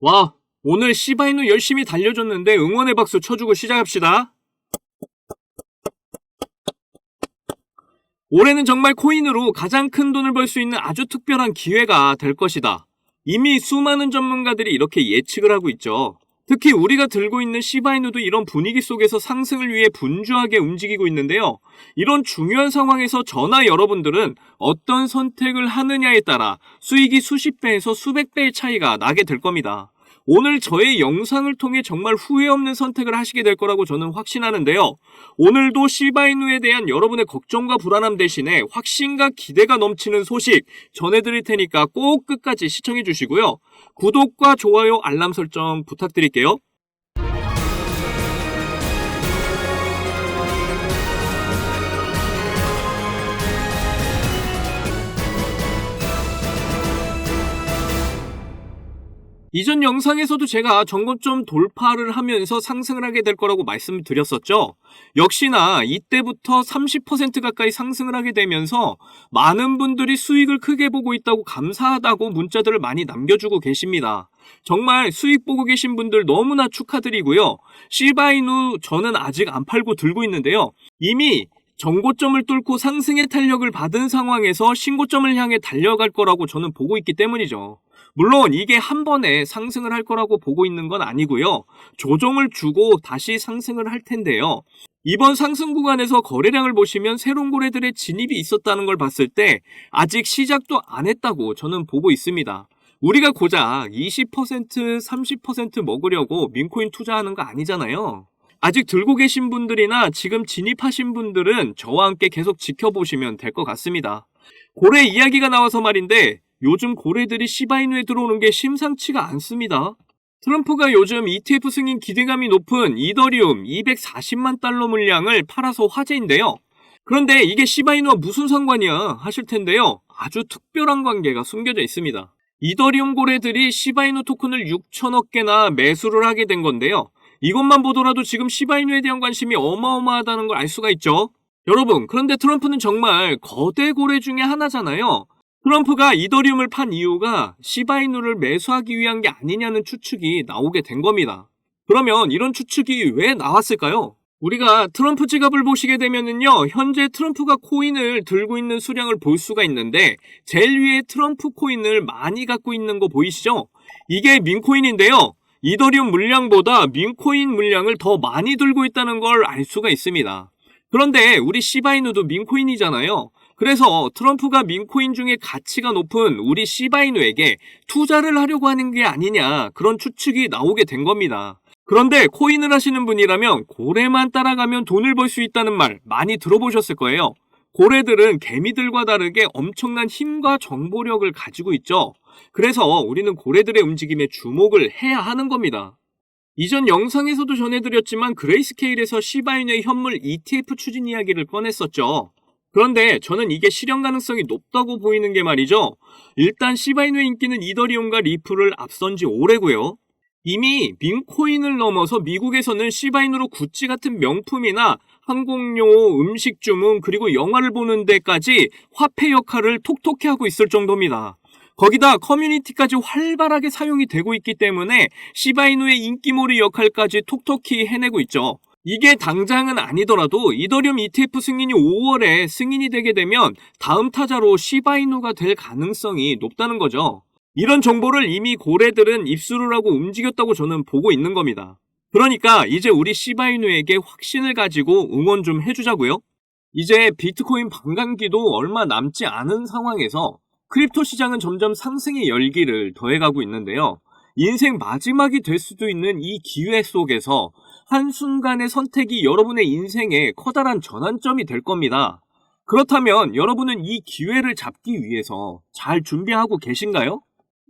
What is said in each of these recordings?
와, 오늘 시바이누 열심히 달려줬는데 응원의 박수 쳐주고 시작합시다. 올해는 정말 코인으로 가장 큰 돈을 벌 수 있는 아주 특별한 기회가 될 것이다. 이미 수많은 전문가들이 이렇게 예측을 하고 있죠. 특히 우리가 들고 있는 시바이누도 이런 분위기 속에서 상승을 위해 분주하게 움직이고 있는데요. 이런 중요한 상황에서 저나 여러분들은 어떤 선택을 하느냐에 따라 수익이 수십 배에서 수백 배의 차이가 나게 될 겁니다. 오늘 저의 영상을 통해 정말 후회 없는 선택을 하시게 될 거라고 저는 확신하는데요. 오늘도 시바이누에 대한 여러분의 걱정과 불안함 대신에 확신과 기대가 넘치는 소식 전해드릴 테니까 꼭 끝까지 시청해 주시고요. 구독과 좋아요, 알람 설정 부탁드릴게요. 이전 영상에서도 제가 전고점 돌파를 하면서 상승을 하게 될 거라고 말씀을 드렸었죠. 역시나 이때부터 30% 가까이 상승을 하게 되면서 많은 분들이 수익을 크게 보고 있다고 감사하다고 문자들을 많이 남겨주고 계십니다. 정말 수익 보고 계신 분들 너무나 축하드리고요. 시바이누 저는 아직 안 팔고 들고 있는데요. 이미 정고점을 뚫고 상승의 탄력을 받은 상황에서 신고점을 향해 달려갈 거라고 저는 보고 있기 때문이죠. 물론 이게 한 번에 상승을 할 거라고 보고 있는 건 아니고요. 조정을 주고 다시 상승을 할 텐데요. 이번 상승 구간에서 거래량을 보시면 새로운 거래들의 진입이 있었다는 걸 봤을 때 아직 시작도 안 했다고 저는 보고 있습니다. 우리가 고작 20%, 30% 먹으려고 민코인 투자하는 거 아니잖아요. 아직 들고 계신 분들이나 지금 진입하신 분들은 저와 함께 계속 지켜보시면 될 것 같습니다. 고래 이야기가 나와서 말인데 요즘 고래들이 시바이누에 들어오는 게 심상치가 않습니다. 트럼프가 요즘 ETF 승인 기대감이 높은 이더리움 240만 달러 물량을 팔아서 화제인데요. 그런데 이게 시바이누와 무슨 상관이야 하실 텐데요. 아주 특별한 관계가 숨겨져 있습니다. 이더리움 고래들이 시바이누 토큰을 6천억 개나 매수를 하게 된 건데요. 이것만 보더라도 지금 시바이누에 대한 관심이 어마어마하다는 걸 알 수가 있죠. 여러분, 그런데 트럼프는 정말 거대 고래 중에 하나잖아요. 트럼프가 이더리움을 판 이유가 시바이누를 매수하기 위한 게 아니냐는 추측이 나오게 된 겁니다. 그러면 이런 추측이 왜 나왔을까요? 우리가 트럼프 지갑을 보시게 되면은요, 현재 트럼프가 코인을 들고 있는 수량을 볼 수가 있는데 제일 위에 트럼프 코인을 많이 갖고 있는 거 보이시죠? 이게 민코인인데요. 이더리움 물량보다 민코인 물량을 더 많이 들고 있다는 걸 알 수가 있습니다. 그런데 우리 시바이누도 민코인이잖아요. 그래서 트럼프가 민코인 중에 가치가 높은 우리 시바이누에게 투자를 하려고 하는 게 아니냐, 그런 추측이 나오게 된 겁니다. 그런데 코인을 하시는 분이라면 고래만 따라가면 돈을 벌 수 있다는 말 많이 들어보셨을 거예요. 고래들은 개미들과 다르게 엄청난 힘과 정보력을 가지고 있죠. 그래서 우리는 고래들의 움직임에 주목을 해야 하는 겁니다. 이전 영상에서도 전해드렸지만 그레이스케일에서 시바이누의 현물 ETF 추진 이야기를 꺼냈었죠. 그런데 저는 이게 실현 가능성이 높다고 보이는 게 말이죠. 일단 시바이누의 인기는 이더리움과 리플을 앞선 지 오래고요. 이미 민코인을 넘어서 미국에서는 시바이누로 구찌 같은 명품이나 항공료, 음식 주문, 그리고 영화를 보는 데까지 화폐 역할을 톡톡히 하고 있을 정도입니다. 거기다 커뮤니티까지 활발하게 사용이 되고 있기 때문에 시바이누의 인기몰이 역할까지 톡톡히 해내고 있죠. 이게 당장은 아니더라도 이더리움 ETF 승인이 5월에 승인이 되게 되면 다음 타자로 시바이누가 될 가능성이 높다는 거죠. 이런 정보를 이미 고래들은 입수를 하고 움직였다고 저는 보고 있는 겁니다. 그러니까 이제 우리 시바이누에게 확신을 가지고 응원 좀 해주자고요. 이제 비트코인 반감기도 얼마 남지 않은 상황에서 크립토 시장은 점점 상승의 열기를 더해가고 있는데요. 인생 마지막이 될 수도 있는 이 기회 속에서 한순간의 선택이 여러분의 인생에 커다란 전환점이 될 겁니다. 그렇다면 여러분은 이 기회를 잡기 위해서 잘 준비하고 계신가요?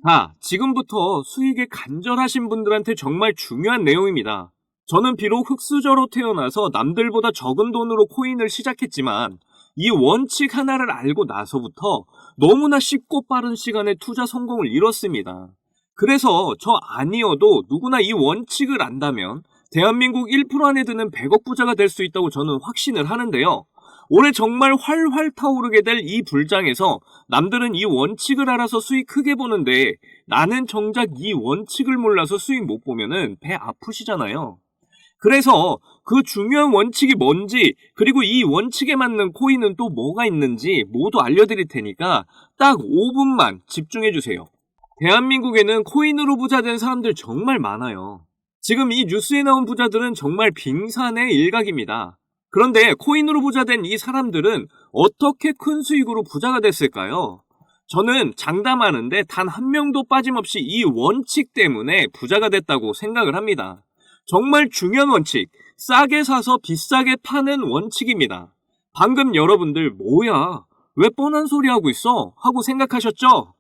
자, 지금부터 수익에 간절하신 분들한테 정말 중요한 내용입니다. 저는 비록 흙수저로 태어나서 남들보다 적은 돈으로 코인을 시작했지만 이 원칙 하나를 알고 나서부터 너무나 쉽고 빠른 시간에 투자 성공을 이뤘습니다. 그래서 저 아니어도 누구나 이 원칙을 안다면 대한민국 1% 안에 드는 100억 부자가 될 수 있다고 저는 확신을 하는데요. 올해 정말 활활 타오르게 될 이 불장에서 남들은 이 원칙을 알아서 수익 크게 보는데 나는 정작 이 원칙을 몰라서 수익 못 보면은 배 아프시잖아요. 그래서 그 중요한 원칙이 뭔지, 그리고 이 원칙에 맞는 코인은 또 뭐가 있는지 모두 알려드릴 테니까 딱 5분만 집중해 주세요. 대한민국에는 코인으로 부자 된 사람들 정말 많아요. 지금 이 뉴스에 나온 부자들은 정말 빙산의 일각입니다. 그런데 코인으로 부자 된 이 사람들은 어떻게 큰 수익으로 부자가 됐을까요? 저는 장담하는데 단 한 명도 빠짐없이 이 원칙 때문에 부자가 됐다고 생각을 합니다. 정말 중요한 원칙, 싸게 사서 비싸게 파는 원칙입니다. 방금 여러분들 뭐야? 왜 뻔한 소리 하고 있어? 하고 생각하셨죠?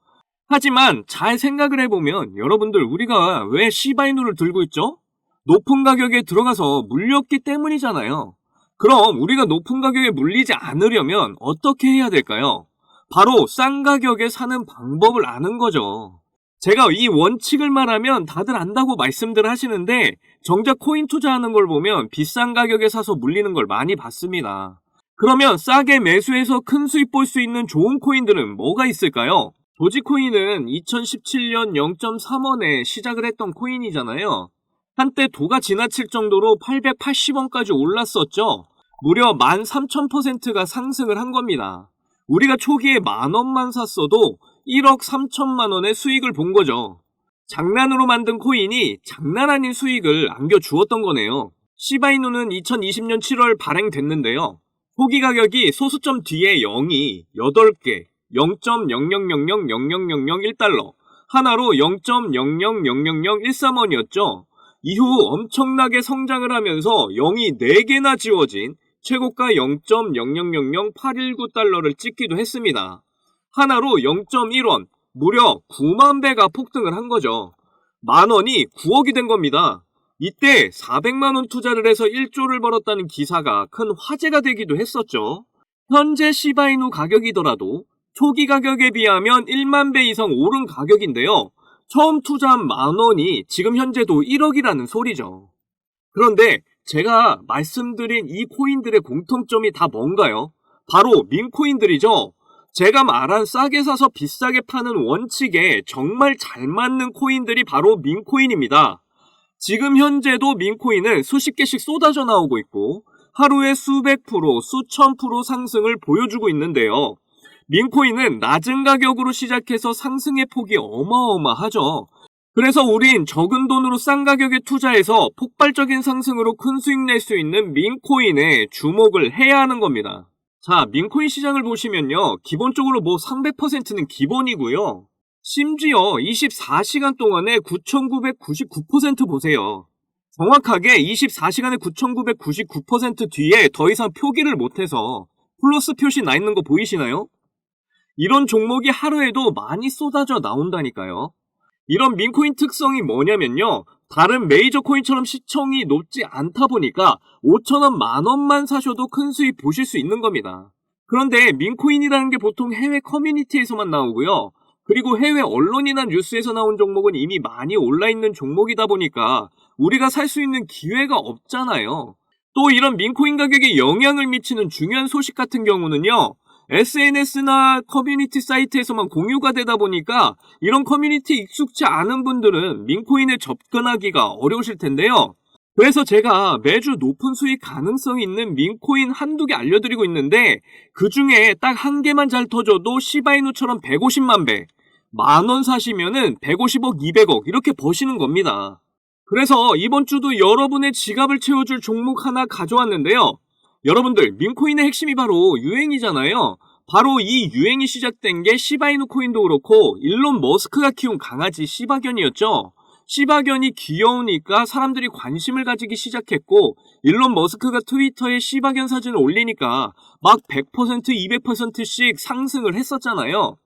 하지만 잘 생각을 해보면 여러분들 우리가 왜 시바이누를 들고 있죠? 높은 가격에 들어가서 물렸기 때문이잖아요. 그럼 우리가 높은 가격에 물리지 않으려면 어떻게 해야 될까요? 바로 싼 가격에 사는 방법을 아는 거죠. 제가 이 원칙을 말하면 다들 안다고 말씀들 하시는데 정작 코인 투자하는 걸 보면 비싼 가격에 사서 물리는 걸 많이 봤습니다. 그러면 싸게 매수해서 큰 수익 볼 수 있는 좋은 코인들은 뭐가 있을까요? 도지코인은 2017년 0.3원에 시작을 했던 코인이잖아요. 한때 도가 지나칠 정도로 880원까지 올랐었죠. 무려 13,000%가 상승을 한 겁니다. 우리가 초기에 10,000원만 샀어도 1억 3천만 원의 수익을 본 거죠. 장난으로 만든 코인이 장난 아닌 수익을 안겨주었던 거네요. 시바이누는 2020년 7월 발행됐는데요. 초기 가격이 소수점 뒤에 0이 8개, 0.000000001달러, 하나로 0.000013원이었죠. 이후 엄청나게 성장을 하면서 0이 4개나 지워진 최고가 0.00000819달러를 찍기도 했습니다. 하나로 0.1원, 무려 9만 배가 폭등을 한 거죠. 만원이 9억이 된 겁니다. 이때 400만 원 투자를 해서 1조를 벌었다는 기사가 큰 화제가 되기도 했었죠. 현재 시바이누 가격이더라도 초기 가격에 비하면 1만 배 이상 오른 가격인데요. 처음 투자한 만원이 지금 현재도 1억이라는 소리죠. 그런데 제가 말씀드린 이 코인들의 공통점이 다 뭔가요? 바로 민코인들이죠. 제가 말한 싸게 사서 비싸게 파는 원칙에 정말 잘 맞는 코인들이 바로 민코인입니다. 지금 현재도 민코인은 수십 개씩 쏟아져 나오고 있고 하루에 수백 프로, 수천 프로 상승을 보여주고 있는데요. 민코인은 낮은 가격으로 시작해서 상승의 폭이 어마어마하죠. 그래서 우린 적은 돈으로 싼 가격에 투자해서 폭발적인 상승으로 큰 수익 낼 수 있는 민코인에 주목을 해야 하는 겁니다. 자, 민코인 시장을 보시면요. 기본적으로 300%는 기본이고요. 심지어 24시간 동안에 9,999% 보세요. 정확하게 24시간에 9,999% 뒤에 더 이상 표기를 못해서 플러스 표시 나 있는 거 보이시나요? 이런 종목이 하루에도 많이 쏟아져 나온다니까요. 이런 민코인 특성이 뭐냐면요. 다른 메이저 코인처럼 시총이 높지 않다 보니까 5천원, 만원만 사셔도 큰 수익 보실 수 있는 겁니다. 그런데 민코인이라는 게 보통 해외 커뮤니티에서만 나오고요. 그리고 해외 언론이나 뉴스에서 나온 종목은 이미 많이 올라있는 종목이다 보니까 우리가 살 수 있는 기회가 없잖아요. 또 이런 민코인 가격에 영향을 미치는 중요한 소식 같은 경우는요. SNS나 커뮤니티 사이트에서만 공유가 되다 보니까 이런 커뮤니티 익숙치 않은 분들은 민코인에 접근하기가 어려우실 텐데요. 그래서 제가 매주 높은 수익 가능성이 있는 민코인 한두 개 알려드리고 있는데 그 중에 딱 한 개만 잘 터져도 시바이누처럼 150만 배, 만원 사시면은 150억, 200억 이렇게 버시는 겁니다. 그래서 이번 주도 여러분의 지갑을 채워줄 종목 하나 가져왔는데요. 여러분들 민코인의 핵심이 바로 유행이잖아요. 바로 이 유행이 시작된 게 시바이누 코인도 그렇고 일론 머스크가 키운 강아지 시바견이었죠. 시바견이 귀여우니까 사람들이 관심을 가지기 시작했고 일론 머스크가 트위터에 시바견 사진을 올리니까 막 100%, 200%씩 상승을 했었잖아요.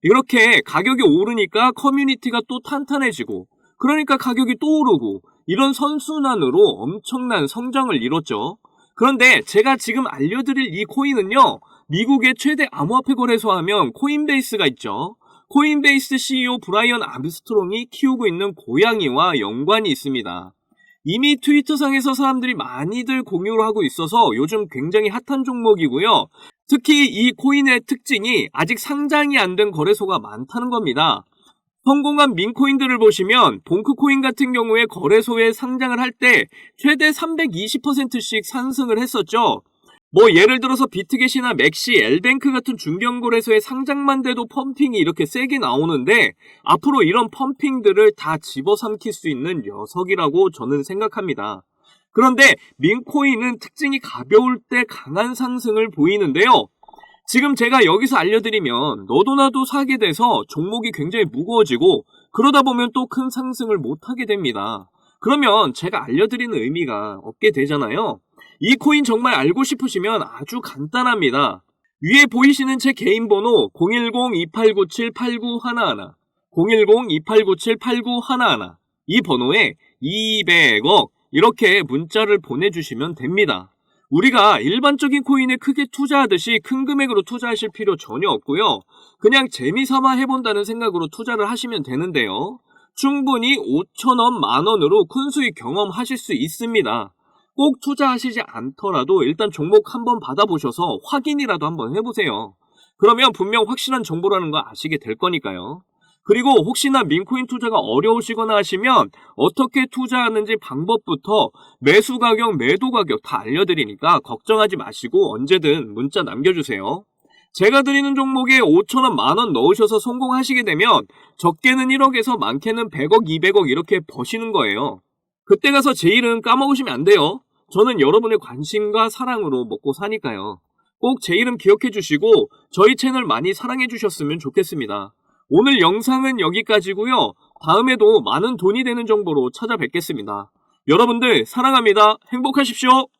이렇게 가격이 오르니까 커뮤니티가 또 탄탄해지고 그러니까 가격이 또 오르고 이런 선순환으로 엄청난 성장을 이뤘죠. 그런데 제가 지금 알려드릴 이 코인은요. 미국의 최대 암호화폐 거래소 하면 코인베이스가 있죠. 코인베이스 CEO 브라이언 암스트롱이 키우고 있는 고양이와 연관이 있습니다. 이미 트위터상에서 사람들이 많이들 공유를 하고 있어서 요즘 굉장히 핫한 종목이고요. 특히 이 코인의 특징이 아직 상장이 안 된 거래소가 많다는 겁니다. 성공한 민코인들을 보시면 봉크코인 같은 경우에 거래소에 상장을 할 때 최대 320%씩 상승을 했었죠. 뭐 예를 들어서 비트겟이나 맥시, 엘뱅크 같은 중견거래소의 상장만 돼도 펌핑이 이렇게 세게 나오는데 앞으로 이런 펌핑들을 다 집어삼킬 수 있는 녀석이라고 저는 생각합니다. 그런데 민코인은 특징이 가벼울 때 강한 상승을 보이는데요. 지금 제가 여기서 알려드리면 너도 나도 사게 돼서 종목이 굉장히 무거워지고 그러다 보면 또 큰 상승을 못하게 됩니다. 그러면 제가 알려드리는 의미가 없게 되잖아요. 이 코인 정말 알고 싶으시면 아주 간단합니다. 위에 보이시는 제 개인 번호 010-2897-8911 010-2897-8911 이 번호에 200억 이렇게 문자를 보내주시면 됩니다. 우리가 일반적인 코인에 크게 투자하듯이 큰 금액으로 투자하실 필요 전혀 없고요. 그냥 재미삼아 해본다는 생각으로 투자를 하시면 되는데요. 충분히 5천원, 만원으로 큰 수익 경험하실 수 있습니다. 꼭 투자하시지 않더라도 일단 종목 한번 받아보셔서 확인이라도 한번 해보세요. 그러면 분명 확실한 정보라는 거 아시게 될 거니까요. 그리고 혹시나 민코인 투자가 어려우시거나 하시면 어떻게 투자하는지 방법부터 매수 가격, 매도 가격 다 알려드리니까 걱정하지 마시고 언제든 문자 남겨주세요. 제가 드리는 종목에 5천원, 만원 넣으셔서 성공하시게 되면 적게는 1억에서 많게는 100억, 200억 이렇게 버시는 거예요. 그때 가서 제 이름 까먹으시면 안 돼요. 저는 여러분의 관심과 사랑으로 먹고 사니까요. 꼭 제 이름 기억해 주시고 저희 채널 많이 사랑해 주셨으면 좋겠습니다. 오늘 영상은 여기까지고요. 다음에도 많은 돈이 되는 정보로 찾아뵙겠습니다. 여러분들 사랑합니다. 행복하십시오.